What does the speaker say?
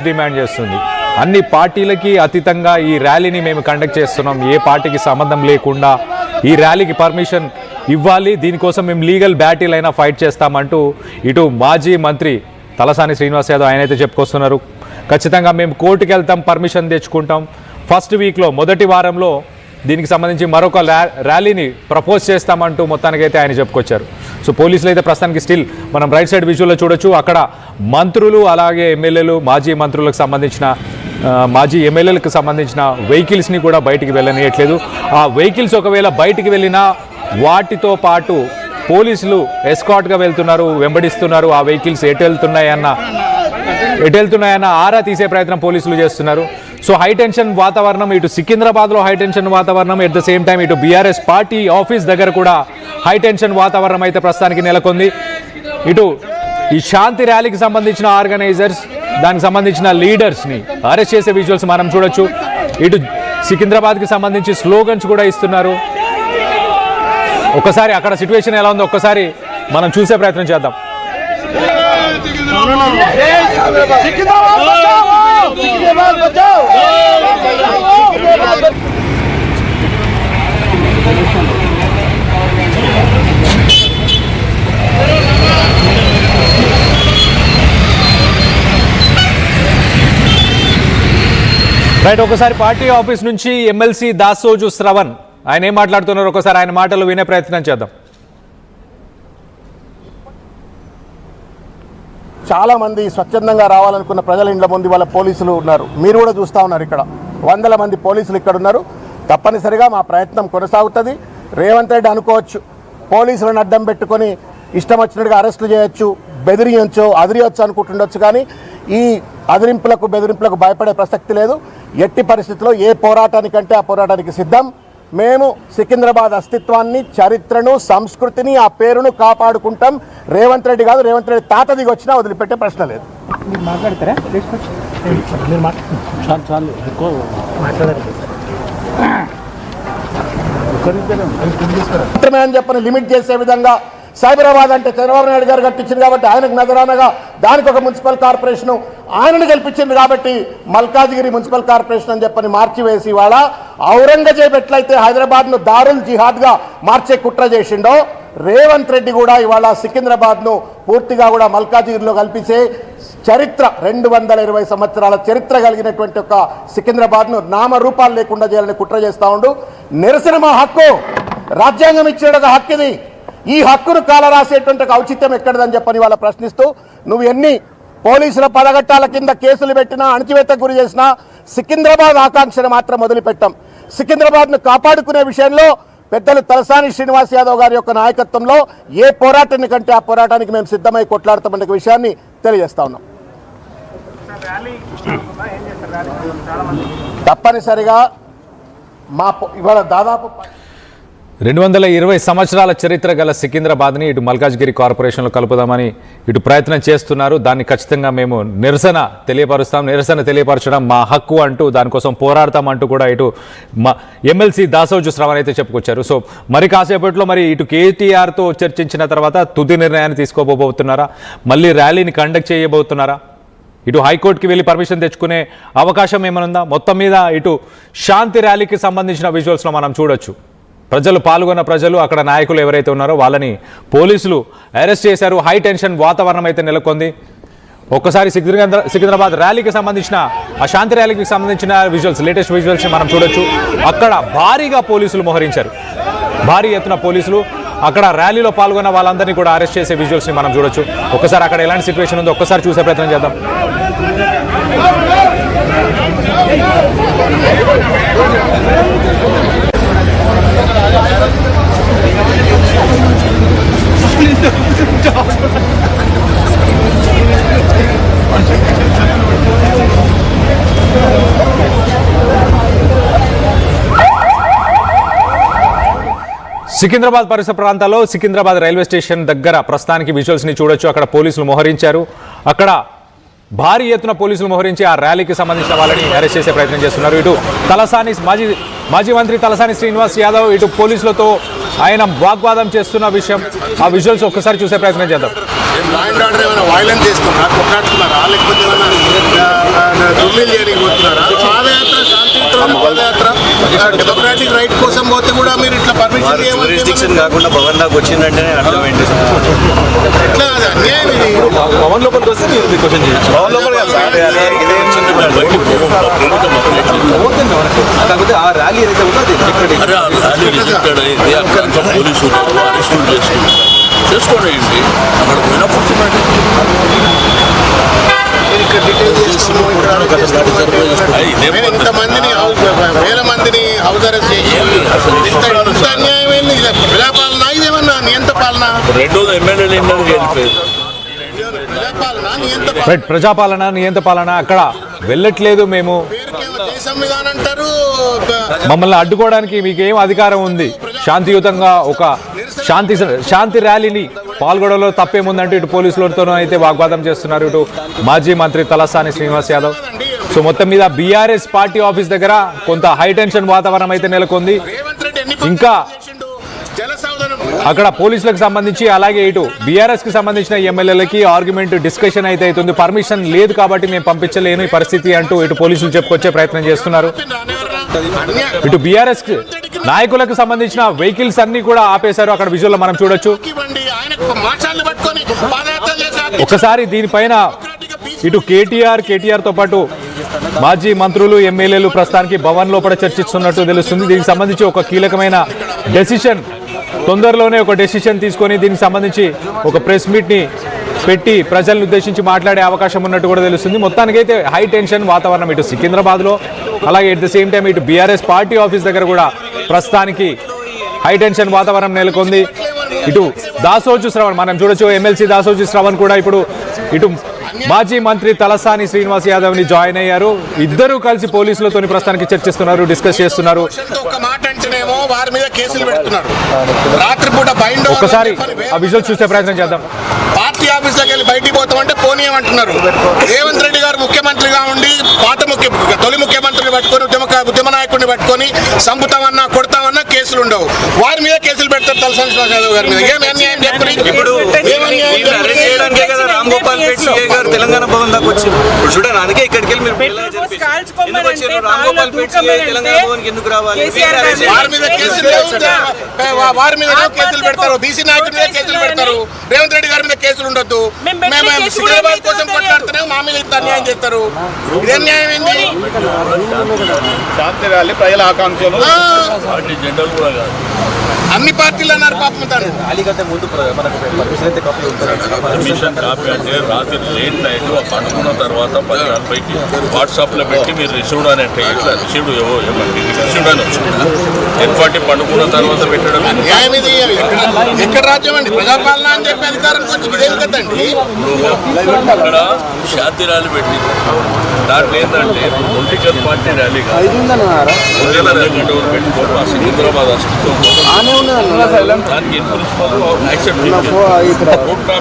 Demand చేస్తుంది. అన్ని పార్టీలకి అతీతంగా ఈ ర్యాలీని మేము కండక్ట్ చేస్తున్నాం. ఏ పార్టీకి సంబంధం లేకుండా ఈ ర్యాలీకి పర్మిషన్ ఇవ్వాలి, దీనికోసం మేము లీగల్ బ్యాటిల్ అయినా ఫైట్ చేస్తామంటూ ఇటు మాజీ మంత్రి తలసాని శ్రీనివాస్ యాదవ్ ఆయనైతే చెప్పుకొస్తున్నారు. ఖచ్చితంగా మేము కోర్టుకు వెళ్తాం, పర్మిషన్ తెచ్చుకుంటాం. ఫస్ట్ వీక్లో మొదటి వారంలో దీనికి సంబంధించి మరొక ర్యాలీని ప్రపోజ్ చేస్తామంటూ మొత్తానికైతే ఆయన చెప్పుకొచ్చారు. సో పోలీసులు అయితే ప్రస్తుతానికి స్టిల్ మనం రైట్ సైడ్ విజువల్లో చూడొచ్చు, అక్కడ మంత్రులు అలాగే ఎమ్మెల్యేలు మాజీ మంత్రులకు సంబంధించిన మాజీ ఎమ్మెల్యేలకు సంబంధించిన వెహికల్స్ని కూడా బయటికి వెళ్ళనియట్లేదు. ఆ వెహికల్స్ ఒకవేళ బయటికి వెళ్ళినా వాటితో పాటు పోలీసులు ఎస్కాట్గా వెళ్తున్నారు, వెంబడిస్తున్నారు. ఆ వెహికల్స్ ఎటు వెళ్తున్నాయన్న ఆరా తీసే ప్రయత్నం పోలీసులు చేస్తున్నారు. సో హై టెన్షన్ వాతావరణం, ఇటు సికింద్రాబాద్లో హై టెన్షన్ వాతావరణం, ఎట్ ద సేమ్ టైం ఇటు బీఆర్ఎస్ పార్టీ ఆఫీస్ దగ్గర కూడా హై టెన్షన్ వాతావరణం అయితే ప్రస్తుతానికి నెలకొంది. ఇటు ఈ శాంతి ర్యాలీకి సంబంధించిన ఆర్గనైజర్స్, దానికి సంబంధించిన లీడర్స్ని అరెస్ట్ చేసే విజువల్స్ మనం చూడొచ్చు. ఇటు సికింద్రాబాద్కి సంబంధించి స్లోగన్స్ కూడా ఇస్తున్నారు. ఒక్కసారి అక్కడ సిచ్యువేషన్ ఎలా ఉందో ఒక్కసారి మనం చూసే ప్రయత్నం చేద్దాం. రైట్, ఒకసారి పార్టీ ఆఫీస్ నుంచి ఎమ్మెల్సీ దాసోజు శ్రవణ్ ఆయన ఏం మాట్లాడుతున్నారు ఒకసారి ఆయన మాటలు వినే ప్రయత్నం చేద్దాం. చాలా మంది స్వచ్ఛందంగా రావాలనుకున్న ప్రజల ఇండ్ల ముందు వాళ్ళ పోలీసులు ఉన్నారు. మీరు కూడా చూస్తూ ఉన్నారు, ఇక్కడ వందల మంది పోలీసులు ఇక్కడ ఉన్నారు. తప్పనిసరిగా మా ప్రయత్నం కొనసాగుతుంది. రేవంత్ రెడ్డి అనుకోవచ్చు పోలీసులను అడ్డం పెట్టుకొని ఇష్టం వచ్చినట్టుగా అరెస్టులు చేయొచ్చు, బెదిరియొచ్చు, అదిరియొచ్చు అనుకుంటుండొచ్చు. కానీ ఈ అదిరింపులకు బెదిరింపులకు భయపడే ప్రసక్తి లేదు. ఎట్టి పరిస్థితుల్లో ఏ పోరాటానికంటే ఆ పోరాటానికి సిద్ధం. మేము సికింద్రాబాద్ అస్తిత్వాన్ని, చరిత్రను, సంస్కృతిని, ఆ పేరును కాపాడుకుంటాం. రేవంత్ రెడ్డి కాదు, రేవంత్ రెడ్డి తాత దిగి వచ్చినా వదిలిపెట్టే ప్రశ్న లేదు. అని చెప్పని లిమిట్ చేసే విధంగా సైబరాబాద్ అంటే చంద్రబాబు నాయుడు గారు కట్టించింది కాబట్టి ఆయనకు నజరానగా దానికి ఒక మున్సిపల్ కార్పొరేషను ఆయనను గెలిపించింది కాబట్టి మల్కాజ్గిరి మున్సిపల్ కార్పొరేషన్ అని చెప్పని మార్చివేసి ఇవాళ ఔరంగజేబ్ ఎట్లయితే హైదరాబాద్ను దారుల్ జిహాద్గా మార్చే కుట్ర చేసిండో రేవంత్ రెడ్డి కూడా ఇవాళ సికింద్రాబాద్ను పూర్తిగా కూడా మల్కాజ్గిరిలో కల్పించే చరిత్ర 220 సంవత్సరాల చరిత్ర కలిగినటువంటి ఒక సికింద్రాబాద్ను నామరూపాలు లేకుండా చేయాలని కుట్ర చేస్తూ ఉండు. నిరసన మా హక్కు, రాజ్యాంగం ఇచ్చేట ఒక హక్కు ఇది. ఈ హక్కును కాలరాసేటువంటి ఔచిత్యం ఎక్కడదని చెప్పని వాళ్ళ ప్రశ్నిస్తూ, నువ్వు ఎన్ని పోలీసుల పదగట్టాల కింద కేసులు పెట్టినా, అణచివేతకు గురి చేసినా సికింద్రాబాద్ ఆకాంక్షను మాత్రం వదిలిపెట్టాం. సికింద్రాబాద్ను కాపాడుకునే విషయంలో పెద్దలు తలసాని శ్రీనివాస్ యాదవ్ గారి యొక్క నాయకత్వంలో ఏ పోరాటాన్ని కంటే ఆ పోరాటానికి మేము సిద్ధమై కొట్లాడతామనే విషయాన్ని తెలియజేస్తా ఉన్నాం. తప్పనిసరిగా మా ఇవాళ దాదాపు 220 సంవత్సరాల చరిత్ర గల సికింద్రాబాద్ని ఇటు మల్కాజ్గిరి కార్పొరేషన్లో కలుపుదామని ఇటు ప్రయత్నం చేస్తున్నారు. దాన్ని ఖచ్చితంగా మేము నిరసన తెలియపరచడం మా హక్కు అంటూ దానికోసం పోరాడతామంటూ కూడా ఇటు ఎమ్మెల్సీ దాసోజు శ్రవణ్ అయితే చెప్పుకొచ్చారు. సో మరి కాసేపట్లో మరి ఇటు కేటీఆర్తో చర్చించిన తర్వాత తుది నిర్ణయాన్ని తీసుకోబోతున్నారా, మళ్ళీ ర్యాలీని కండక్ట్ చేయబోతున్నారా, ఇటు హైకోర్టుకి వెళ్ళి పర్మిషన్ తెచ్చుకునే అవకాశం ఏమనుందా? మొత్తం మీద ఇటు శాంతి ర్యాలీకి సంబంధించిన విజువల్స్లో మనం చూడొచ్చు. పాల్గొన్న ప్రజలు, అక్కడ నాయకులు ఎవరైతే ఉన్నారో వాళ్ళని పోలీసులు అరెస్ట్ చేశారు. హై టెన్షన్ వాతావరణం అయితే నెలకొంది. ఒక్కసారి సికింద్రాబాద్ ర్యాలీకి సంబంధించిన ఆ శాంతి ర్యాలీకి సంబంధించిన విజువల్స్, లేటెస్ట్ విజువల్స్ మనం చూడొచ్చు. అక్కడ భారీగా పోలీసులు మోహరించారు, భారీ ఎత్తున పోలీసులు అక్కడ ర్యాలీలో పాల్గొన్న వాళ్ళందరినీ కూడా అరెస్ట్ చేసే విజువల్స్ని మనం చూడొచ్చు. ఒక్కసారి అక్కడ ఎలాంటి సిచ్యువేషన్ ఉందో ఒక్కసారి చూసే ప్రయత్నం చేద్దాం. సికింద్రాబాద్ పరిసర ప్రాంతాల్లో సికింద్రాబాద్ రైల్వే స్టేషన్ దగ్గర ప్రస్తుతానికి విజువల్స్ని చూడొచ్చు. అక్కడ పోలీసులు మోహరించారు. అక్కడ భారీ ఎత్తున పోలీసులు మోహరించి ఆ ర్యాలీకి సంబంధించిన వాళ్ళని అరెస్ట్ చేసే ప్రయత్నం చేస్తున్నారు. ఇటు తలసాని మాజీ మాజీ మంత్రి తలసాని శ్రీనివాస్ యాదవ్ ఇటు పోలీసులతో ఆయన వాగ్వాదం చేస్తున్న విషయం, ఆ విజువల్స్ ఒక్కసారి చూసే ప్రయత్నం చేద్దాం. వైలెన్స్ చేస్తున్నారా, కొట్లాడుతున్నారా, లేకపోతే డెమోక్రాటిక్ రైట్ కోసం పోతే కూడా మీరు ఇట్లా పర్మిషన్ కాకుండా భవన్ దాకా వచ్చిందంటేనే అర్థం ఏంటి ఎట్లా అన్యాయం ఇది. భవన్ లోపలికి వస్తే మీరు క్వశ్చన్ చేయొచ్చు. భవన్ లోపల కాకపోతే ఆ ర్యాలీ ఏదైతే ఉందో అది పోలీసు అరెస్టులు చేసుకోండి. అక్కడ పోయినప్పుడు ఇంతమందిని వేల మందిని హౌస్ అరెస్ట్ చేసి ఇంత అన్యాయం ఏంది? ప్రజాపాలన ఇదేమన్నా నియంత్ర పాలన? రెండోది ఎమ్మెల్యేలు వెళ్ళిపోయారు. ప్రజాపాలన నియంత్ర పాలన. రైట్, ప్రజాపాలన నియంత్ర పాలన అక్కడ వెళ్ళట్లేదు మేము, పేరుకేమో జై సంవిధానం అంటారు. మమ్మల్ని అడ్డుకోవడానికి మీకు ఏం అధికారం ఉంది, శాంతియుతంగా ఒక శాంతి ర్యాలీని పాల్గొనడంలో తప్పేముందంటే ఇటు పోలీసులతోనూ అయితే వాగ్వాదం చేస్తున్నారు ఇటు మాజీ మంత్రి తలసాని శ్రీనివాస్ యాదవ్. సో మొత్తం మీద బీఆర్ఎస్ పార్టీ ఆఫీస్ దగ్గర కొంత హై టెన్షన్ వాతావరణం అయితే నెలకొంది. రేవంత్ రెడ్డి ఎన్ని ఇంకా చేసిండు? జల సౌధనం అక్కడ పోలీసులకు సంబంధించి అలాగే ఇటు బీఆర్ఎస్ కి సంబంధించిన ఎమ్మెల్యేలకి ఆర్గ్యుమెంట్ డిస్కషన్ అయితే అవుతుంది. పర్మిషన్ లేదు కాబట్టి మేము పంపించలేను ఈ పరిస్థితి అంటూ ఇటు పోలీసులు చెప్పుకొచ్చే ప్రయత్నం చేస్తున్నారు. ఇటు బీఆర్ఎస్ నాయకులకు సంబంధించిన వెహికల్స్ అన్ని కూడా ఆపేశారు. అక్కడ విజువల్ మనం చూడొచ్చు. ఒకసారి దీనిపైన ఇటు కేటీఆర్ తో పాటు మాజీ మంత్రులు ఎమ్మెల్యేలు ప్రస్తుతానికి భవన్ లోపల చర్చిస్తున్నట్టు తెలుస్తుంది. దీనికి సంబంధించి ఒక కీలకమైన డెసిషన్ తొందరలోనే ఒక డెసిషన్ తీసుకొని దీనికి సంబంధించి ఒక ప్రెస్ మీట్ ని పెట్టి ప్రజలను ఉద్దేశించి మాట్లాడే అవకాశం ఉన్నట్టు కూడా తెలుస్తుంది. మొత్తానికైతే హై టెన్షన్ వాతావరణం ఇటు సికింద్రాబాద్ లో, అలాగే ఎట్ ద సేమ్ టైం ఇటు బీఆర్ఎస్ పార్టీ ఆఫీస్ దగ్గర కూడా ప్రస్తుతానికి హై టెన్షన్ వాతావరణం నెలకొంది. ఇటు దాసోజు శ్రవణ్ మనం చూడొచ్చు, ఎమ్మెల్సీ దాసోజు శ్రవణ్ కూడా ఇప్పుడు ఇటు మాజీ మంత్రి తలసాని శ్రీనివాస్ యాదవ్ ని జాయిన్ అయ్యారు. ఇద్దరు కలిసి పోలీసులతో ప్రస్తుతానికి చర్చిస్తున్నారు, డిస్కస్ చేస్తున్నారు. ఒక మాట అంటేనేమో వారి మీద కేసులు పెడుతున్నారు. రాత్రిపూట బైండ్ ఒకసారి ఆ విజువల్ చూసే ప్రయత్నం చేద్దాం. పార్టీ ఆఫీస్లోకి వెళ్ళి బయటికి పోతామంటే పోనీయమంటున్నారు. రేవంత్ రెడ్డి గారు ముఖ్యమంత్రిగా ఉండి తొలి ముఖ్యమంత్రిని పట్టుకొని ఉద్యమ నాయకుడిని పట్టుకొని చంపుతామన్నా కొడతామన్నా కేసులు ఉండవు. వారి మీద కేసులు పెడతారు తలసాని శ్రీనివాస్ యాదవ్ గారి మీద. ఏం అన్యాయం చెప్పండి. ఇప్పుడు రామ్ గోపాల్ రెడ్డి గారు తెలంగాణ భవన్ దాకా వచ్చారు. ఇప్పుడు చూడండి, అందుకే ఇక్కడికి వెళ్ళి మీరు ఎందుకు వచ్చారు? రామ్ గోపాల్ రెడ్డి తెలంగాణ భవన్ ఎందుకు రావాలి? వారి మీద కేసులు వారి మీద కేసులు పెడతారు. బీసీ నాయకుడి మీద కేసులు పెడతారు. రేవంత్ రెడ్డి గారి మీద కేసులు ఉండొద్దు. మేము సికింద్రాబాద్ కోసం కొట్లాడుతున్నాం, మా మీద ఇంత అన్యాయం చేస్తారు. ఇది అన్యాయం ఏంది? శాంతి ర్యాలీ ప్రజల ఆకాంక్షలు జెండాలు కూడా కాదు. అన్ని పార్టీలు అన్నారు పాపం తాను. అలీకంటే ముందు మనకు పర్మిషన్ అయితే కాపీ ఉంటుంది. పర్మిషన్ కాపీ అంటే రాత్రి లేట్ నైట్ పండుకున్న తర్వాత 10:40కి వాట్సాప్లో పెట్టి మీరు రిసీవ్డ్ అని అంటే ఇట్లా రిసీవ్డ్ ఏమండి రిసీవ్డ్ అని వచ్చింది. 10:40 పండుకున్న తర్వాత పెట్టడం న్యాయం ఇది. ఎక్కడ రాజ్యం అండి? ప్రజాపాలన అని చెప్పి అధికారానికి వచ్చి ఇదేం కదండి. ఇక్కడ శాంతి ర్యాలీ పెట్టింది. దాంట్లో ఏంటంటే పొలిటికల్ పార్టీ ర్యాలీ కాదు, పెట్టుకోవడం ఆ సికింద్రాబాద్ అస్తిత్వం దానికి మున్సిపల్ యాక్సెప్ట్